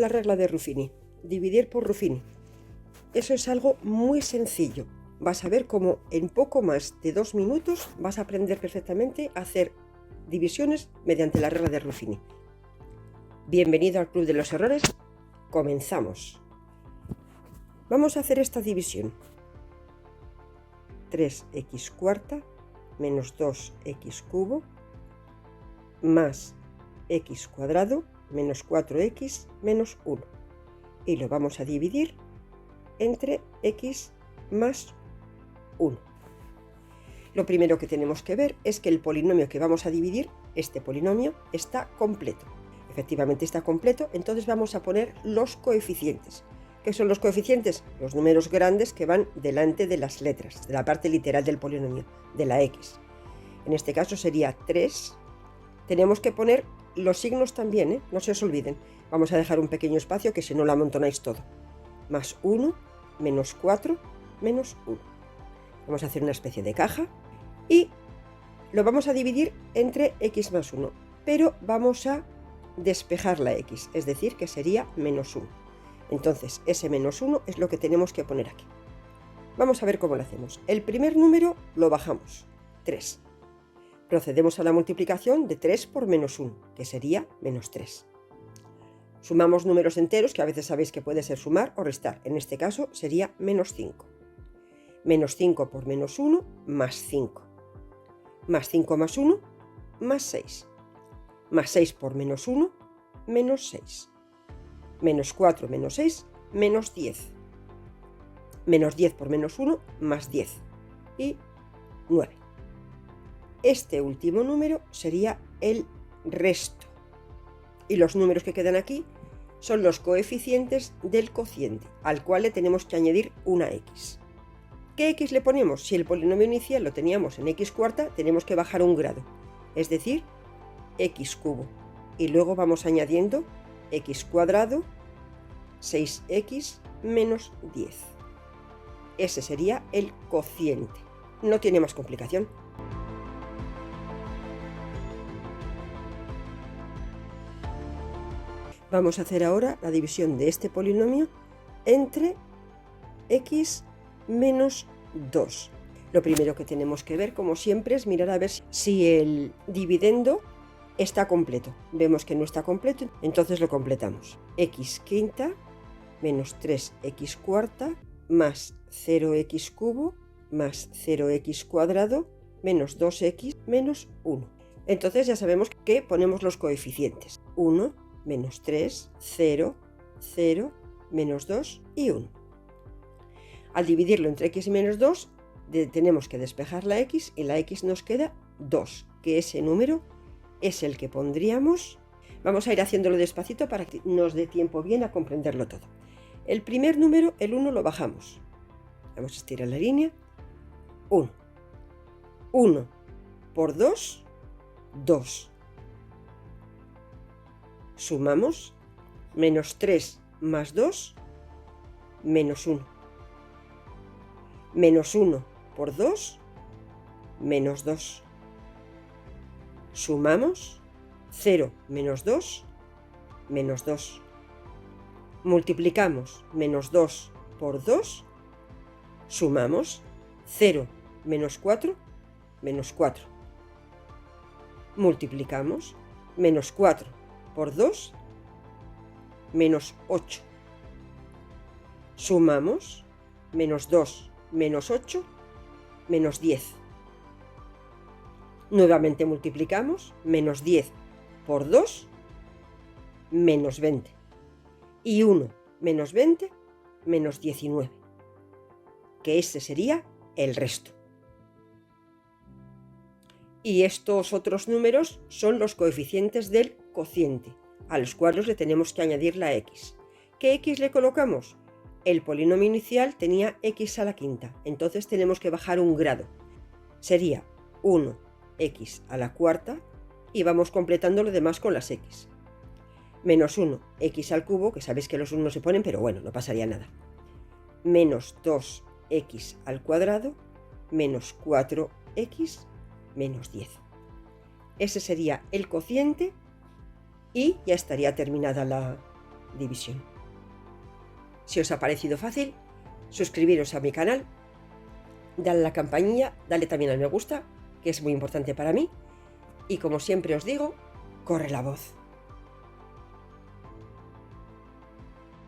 la regla de Ruffini, dividir por Ruffini. Eso es algo muy sencillo. Vas a ver cómo en poco más de 2 minutos vas a aprender perfectamente a hacer divisiones mediante la regla de Ruffini. Bienvenido al Club de los Errores. Comenzamos. Vamos a hacer esta división. 3x cuarta menos 2x cubo más x cuadrado menos 4x menos 1. Y lo vamos a dividir entre x más 1. Lo primero que tenemos que ver es que el polinomio que vamos a dividir, este polinomio, está completo. Efectivamente está completo, entonces vamos a poner los coeficientes. ¿Qué son los coeficientes? Los números grandes que van delante de las letras, de la parte literal del polinomio, de la x. En este caso sería 3. Tenemos que poner los signos también, no se os olviden. Vamos a dejar un pequeño espacio que si no lo amontonáis todo. Más 1, menos 4, menos 1. Vamos a hacer una especie de caja y lo vamos a dividir entre x más 1, pero vamos a despejar la x, es decir, que sería menos 1. Entonces, ese menos 1 es lo que tenemos que poner aquí. Vamos a ver cómo lo hacemos. El primer número lo bajamos, 3. Procedemos a la multiplicación de 3 por menos 1, que sería menos 3. Sumamos números enteros, que a veces sabéis que puede ser sumar o restar. En este caso sería menos 5. Menos 5 por menos 1, más 5. Más 5 más 1, más 6. Más 6 por menos 1, menos 6. Menos 4 menos 6, menos 10. Menos 10 por menos 1, más 10. Y 9. Este último número sería el resto. Y los números que quedan aquí son los coeficientes del cociente, al cual le tenemos que añadir una x. ¿Qué x le ponemos? Si el polinomio inicial lo teníamos en x cuarta, tenemos que bajar un grado, es decir, x cubo. Y luego vamos añadiendo x cuadrado, 6x menos 10. Ese sería el cociente. No tiene más complicación. Vamos a hacer ahora la división de este polinomio entre x menos 2. Lo primero que tenemos que ver, como siempre, es mirar a ver si el dividendo está completo. Vemos que no está completo, entonces lo completamos. X quinta menos 3x cuarta más 0x cubo más 0x cuadrado menos 2x menos 1. Entonces ya sabemos que ponemos los coeficientes. 1, menos 3, 0, 0, menos 2 y 1. Al dividirlo entre x y menos 2, tenemos que despejar la x y la x nos queda 2, que ese número es el que pondríamos. Vamos a ir haciéndolo despacito para que nos dé tiempo bien a comprenderlo todo. El primer número, el 1, lo bajamos. Vamos a estirar la línea. 1. 1 por 2, 2. Sumamos. Menos 3 más 2, menos 1. Menos 1 por 2, menos 2. Sumamos. 0 menos 2, menos 2. Multiplicamos menos 2 por 2, sumamos 0 menos 4, menos 4. Multiplicamos menos 4 por 2, menos 8. Sumamos menos 2 menos 8, menos 10. Nuevamente multiplicamos menos 10 por 2, menos 20. Y 1 menos 20, menos 19. Que ese sería el resto. Y estos otros números son los coeficientes del cociente, a los cuales le tenemos que añadir la x. ¿Qué x le colocamos? El polinomio inicial tenía x a la quinta, entonces tenemos que bajar un grado. Sería 1x a la cuarta y vamos completando lo demás con las x. Menos 1, x al cubo, que sabéis que los 1 no se ponen, pero bueno, no pasaría nada. Menos 2x al cuadrado, menos 4x, menos 10. Ese sería el cociente y ya estaría terminada división. Si os ha parecido fácil, suscribiros a mi canal, dale a la campanilla, dale también al me gusta, que es muy importante para mí. Y como siempre os digo, corre la voz.